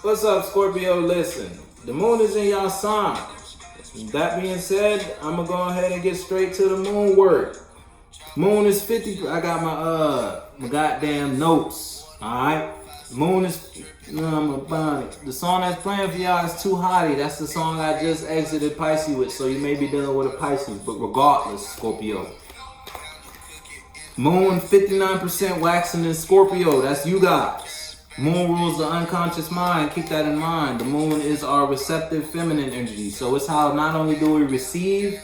What's up, Scorpio? Listen, the moon is in y'all sign. That being said, I'm gonna go ahead and get straight to the moon work. Moon is 50. I got my goddamn notes. Alright? Moon is the song that's playing for y'all is Too Hottie. That's the song I just exited Pisces with, so you may be dealing with a Pisces, but regardless, Scorpio. Moon 59% waxing in Scorpio. That's you guys. Moon rules the unconscious mind. Keep that in mind. The moon is our receptive feminine energy. So it's how not only do we receive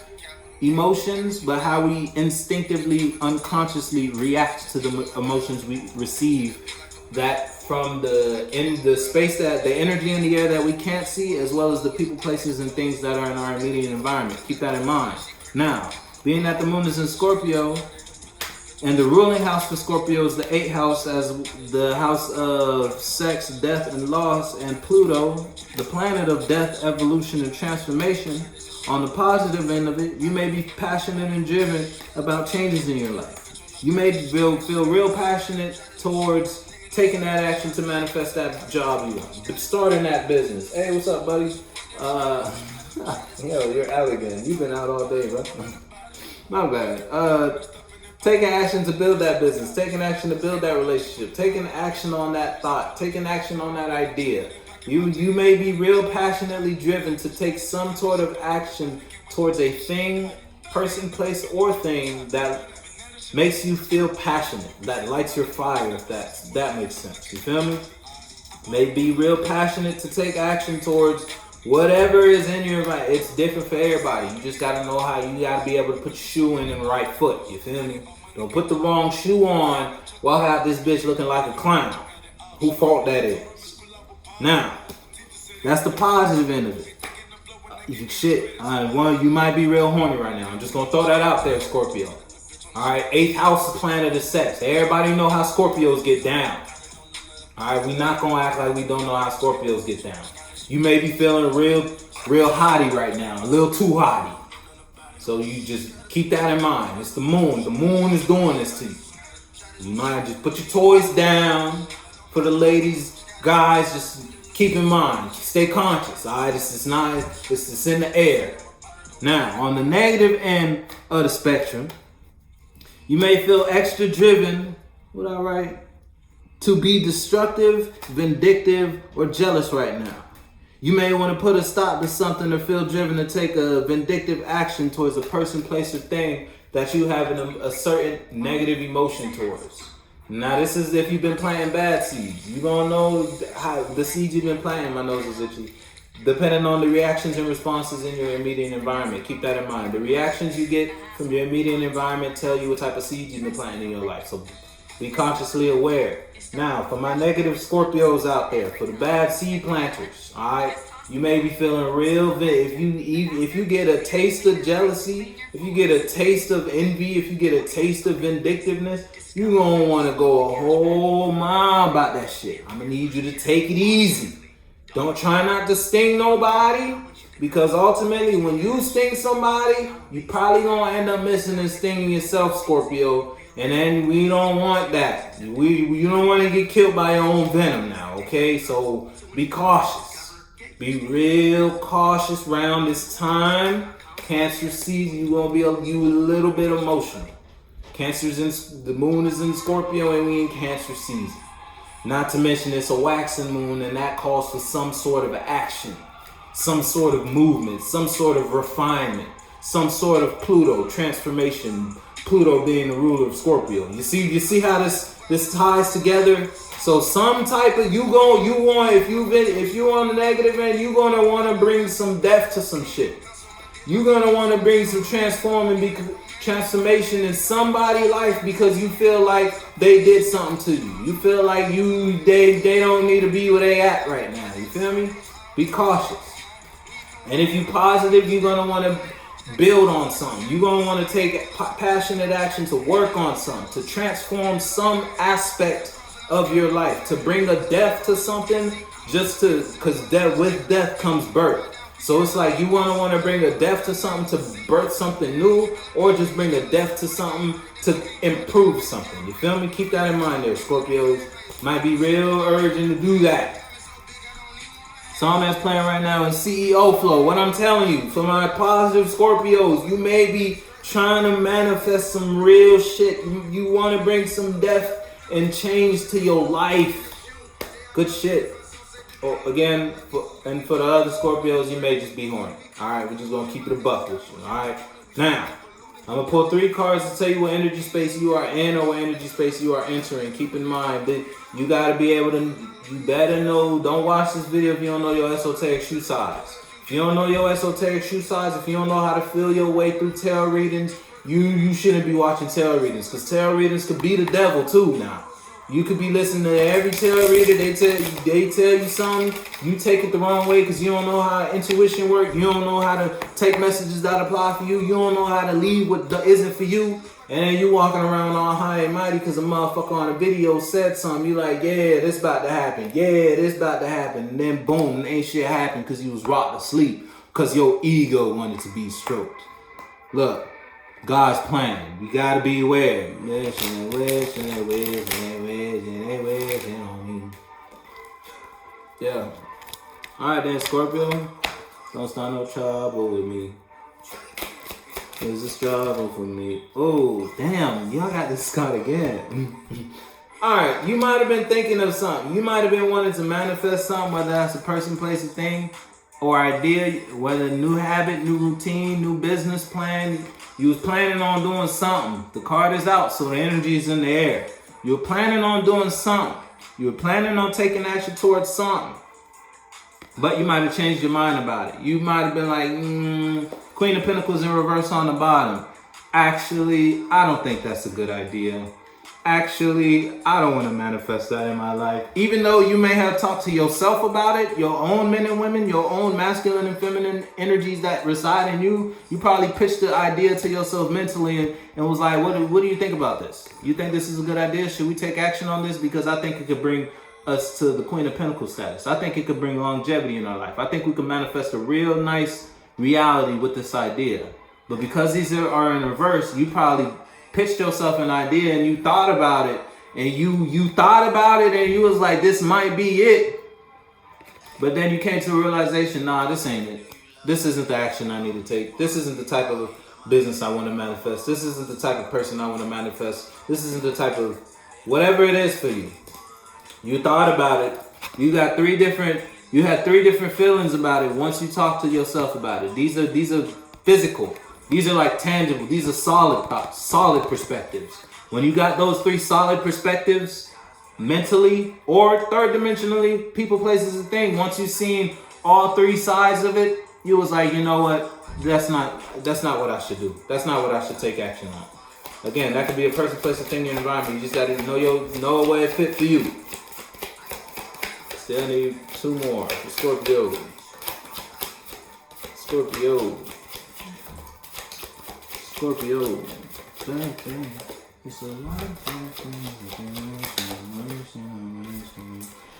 emotions, but how we instinctively, unconsciously react to the emotions we receive. That from the space, that the energy in the air that we can't see, as well as the people, places, and things that are in our immediate environment. Keep that in mind. Now, being that the moon is in Scorpio, and the ruling house for Scorpio is the 8th house, as the house of sex, death, and loss, and Pluto, the planet of death, evolution, and transformation. On the positive end of it, you may be passionate and driven about changes in your life. You may feel real passionate towards taking that action to manifest that job you want, starting that business. Hey, what's up, buddy? Yo, you're out again. You've been out all day, bro. My bad. Taking action to build that business, taking action to build that relationship, taking action on that thought, taking action on that idea. You may be real passionately driven to take some sort of action towards a thing, person, place, or thing that makes you feel passionate, that lights your fire, if that makes sense. You feel me? May be real passionate to take action towards whatever is in your life. It's different for everybody. You just gotta know how. You gotta be able to put your shoe in the right foot. You feel me? Don't put the wrong shoe on while have this bitch looking like a clown. Who fault that is? Now, that's the positive end of it. You might be real horny right now. I'm just gonna throw that out there, Scorpio. Alright, 8th house is planet of sex. Everybody know how Scorpios get down. Alright, we not gonna act like we don't know how Scorpios get down. You may be feeling real hottie right now, a little too hottie. So you just keep that in mind. It's the moon. The moon is doing this to you. You might just put your toys down. For the ladies, guys, just keep in mind. Stay conscious. Alright, it's in the air. Now, on the negative end of the spectrum, you may feel extra driven, to be destructive, vindictive, or jealous right now. You may want to put a stop to something or feel driven to take a vindictive action towards a person, place, or thing that you have a certain negative emotion towards. Now, this is if you've been planting bad seeds. You're going to know how the seeds you've been planting. My nose is itchy. Depending on the reactions and responses in your immediate environment. Keep that in mind. The reactions you get from your immediate environment tell you what type of seeds you've been planting in your life. So be consciously aware. Now, for my negative Scorpios out there, for the bad seed planters, alright, you may be feeling real. If you get a taste of jealousy, if you get a taste of envy, if you get a taste of vindictiveness, you're going to want to go a whole mile about that shit. I'm going to need you to take it easy. Don't try not to sting nobody, because ultimately when you sting somebody, you probably going to end up missing and stinging yourself, Scorpio. And then we don't want that. You don't want to get killed by your own venom now, okay? So be cautious. Be real cautious around this time. Cancer season, you're going to be a little bit emotional. The moon is in Scorpio and we in Cancer season. Not to mention it's a waxing moon, and that calls for some sort of action, some sort of movement, some sort of refinement, some sort of Pluto transformation. Pluto being the ruler of Scorpio. You see how this ties together? So some type of if you're on the negative end, you're gonna want to bring some death to some shit. You're gonna want to bring some transformation in somebody's life because you feel like they did something to you. You feel like they don't need to be where they at right now. You feel me? Be cautious. And if you're positive, you're gonna want to build on something. You're going to want to take passionate action to work on something, to transform some aspect of your life, to bring a death to something, because with death comes birth. So it's like you want to bring a death to something to birth something new, or just bring a death to something to improve something. You feel me? Keep that in mind there, Scorpios. Might be real urgent to do that. Song that's playing right now is CEO Flow. What I'm telling you, for my positive Scorpios, you may be trying to manifest some real shit. You want to bring some death and change to your life. Good shit. Again, and for the other Scorpios, you may just be horny. Alright, we're just going to keep it a buck with you. Alright? Now, I'm going to pull 3 cards to tell you what energy space you are in or what energy space you are entering. Keep in mind that you got to be able to, you better know, don't watch this video if you don't know your esoteric shoe size. If you don't know your esoteric shoe size, if you don't know how to feel your way through tarot readings, you shouldn't be watching tarot readings, because tarot readings could be the devil too now. You could be listening to every tarot reader, they tell you something, you take it the wrong way because you don't know how intuition works, you don't know how to take messages that apply for you, you don't know how to leave what isn't for you, and then you walking around all high and mighty because a motherfucker on a video said something, you like, yeah, this about to happen, yeah, this about to happen, and then boom, ain't shit happened because you was rocked to sleep because your ego wanted to be stroked. Look. God's plan. We gotta be aware. Wishing on me. Yeah. Alright then, Scorpio. Don't start no trouble with me. There's a struggle for me. Oh, damn. Y'all got this card again. Alright, you might have been thinking of something. You might have been wanting to manifest something, whether that's a person, place, or thing, or idea, whether new habit, new routine, new business plan. You was planning on doing something. The card is out, so the energy is in the air. You were planning on doing something. You were planning on taking action towards something. But you might have changed your mind about it. You might have been like, Queen of Pentacles in reverse on the bottom. Actually, I don't think that's a good idea. Actually, I don't want to manifest that in my life. Even though you may have talked to yourself about it, your own men and women, your own masculine and feminine energies that reside in you, you probably pitched the idea to yourself mentally and was like, what do you think about this? You think this is a good idea? Should we take action on this? Because I think it could bring us to the Queen of Pentacles status. I think it could bring longevity in our life. I think we can manifest a real nice reality with this idea. But because these are in reverse, you probably pitched yourself an idea and you thought about it and you thought about it and you was like, this might be it. But then you came to a realization, nah, this ain't it. This isn't the action I need to take. This isn't the type of business I want to manifest. This isn't the type of person I want to manifest. This isn't the type of whatever it is for you. You thought about it. You had 3 different feelings about it once you talked to yourself about it. These are physical. These are like tangible. These are solid thoughts, solid perspectives. When you got those 3 solid perspectives, mentally or third dimensionally, people, places, and things, once you've seen all 3 sides of it, you was like, you know what? That's not what I should do. That's not what I should take action on. Again, that could be a person, place, or thing in your environment. You just got to know where it fit for you. Still need 2 more for Scorpio. Scorpio. It's a lot of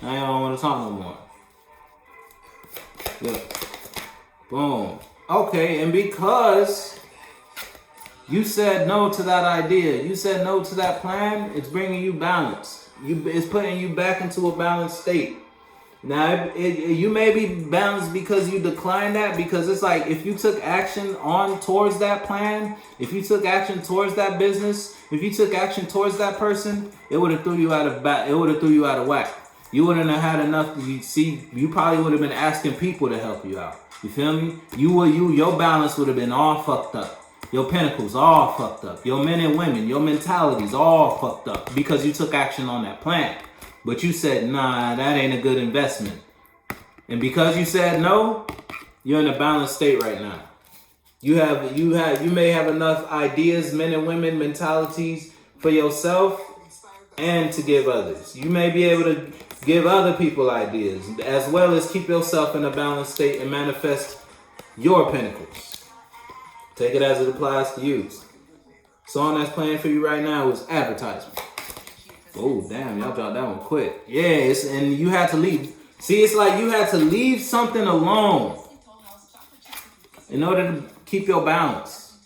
I don't want to talk no more. Look. Boom. Okay, and because you said no to that idea, you said no to that plan, it's bringing you balance. It's putting you back into a balanced state. Now, you may be balanced because you declined that, because it's like if you took action towards that plan, if you took action towards that business, if you took action towards that person, it would have threw you out of whack. You wouldn't have had enough. You probably would have been asking people to help you out. You feel me? Your balance would have been all fucked up. Your pentacles all fucked up. Your men and women, your mentalities all fucked up because you took action on that plan. But you said, nah, that ain't a good investment. And because you said no, you're in a balanced state right now. You may have enough ideas, men and women, mentalities for yourself and to give others. You may be able to give other people ideas as well as keep yourself in a balanced state and manifest your pentacles. Take it as it applies to you. Song that's playing for you right now is advertisement. Oh, damn, y'all dropped that one quick. Yeah, and you had to leave. See, it's like you had to leave something alone in order to keep your balance.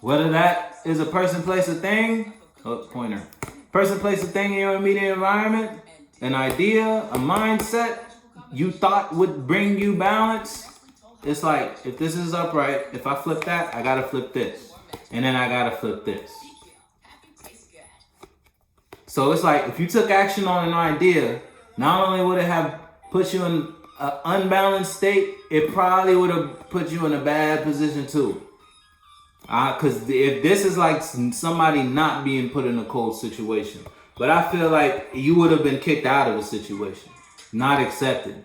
Whether that is a person, place, or thing. Oh, pointer. Person, place, or thing in your immediate environment. An idea, a mindset. you thought would bring you balance, it's like, if this is upright, if I flip that, I gotta flip this. And then I gotta flip this. So it's like, if you took action on an idea, not only would it have put you in an unbalanced state, it probably would have put you in a bad position too. Because if this is like somebody not being put in a cold situation. But I feel like you would have been kicked out of a situation, not accepted.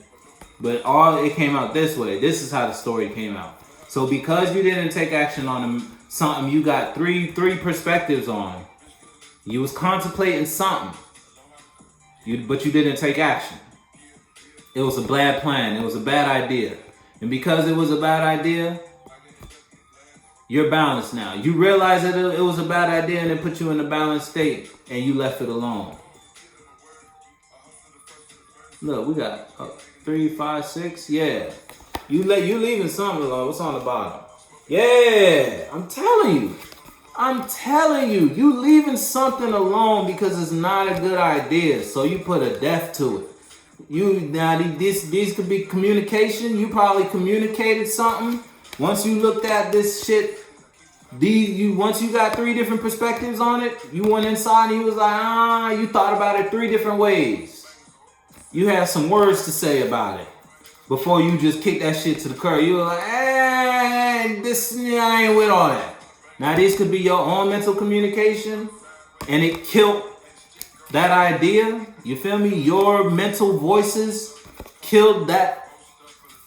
But it came out this way. This is how the story came out. So because you didn't take action on something you got three perspectives on, you was contemplating something, but you didn't take action. It was a bad plan. It was a bad idea. And because it was a bad idea, you're balanced now. You realize that it was a bad idea and it put you in a balanced state and you left it alone. Look, we got 3, 5, 6. Yeah. You leaving something alone. What's on the bottom? Yeah. I'm telling you, you leaving something alone because it's not a good idea. So you put a death to it. These could be communication. You probably communicated something. Once you looked at this shit, once you got 3 different perspectives on it, you went inside and you was like, you thought about it 3 different ways. You had some words to say about it before you just kicked that shit to the curb. You were like, I ain't with all that. Now this could be your own mental communication and it killed that idea. You feel me? Your mental voices killed that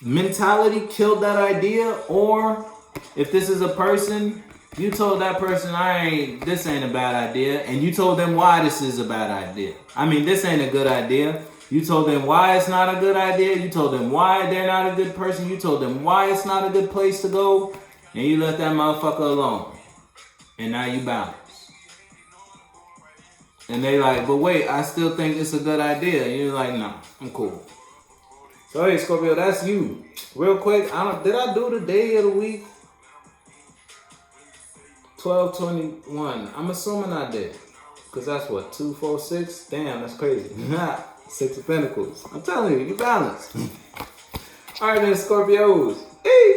mentality, killed that idea. Or if this is a person, you told that person, this ain't a bad idea. And you told them why this is a bad idea. I mean, this ain't a good idea. You told them why it's not a good idea. You told them why they're not a good person. You told them why it's not a good place to go. And you let that motherfucker alone. And now you bounce. And they like, but wait, I still think it's a good idea. And you're like, no, I'm cool. So hey, Scorpio, that's you. Real quick, did I do the day of the week? 12/21. I'm assuming I did. Because that's what, 2, 4, 6? Damn, that's crazy. 6 of Pentacles. I'm telling you, you balanced. All right then, Scorpios. Hey.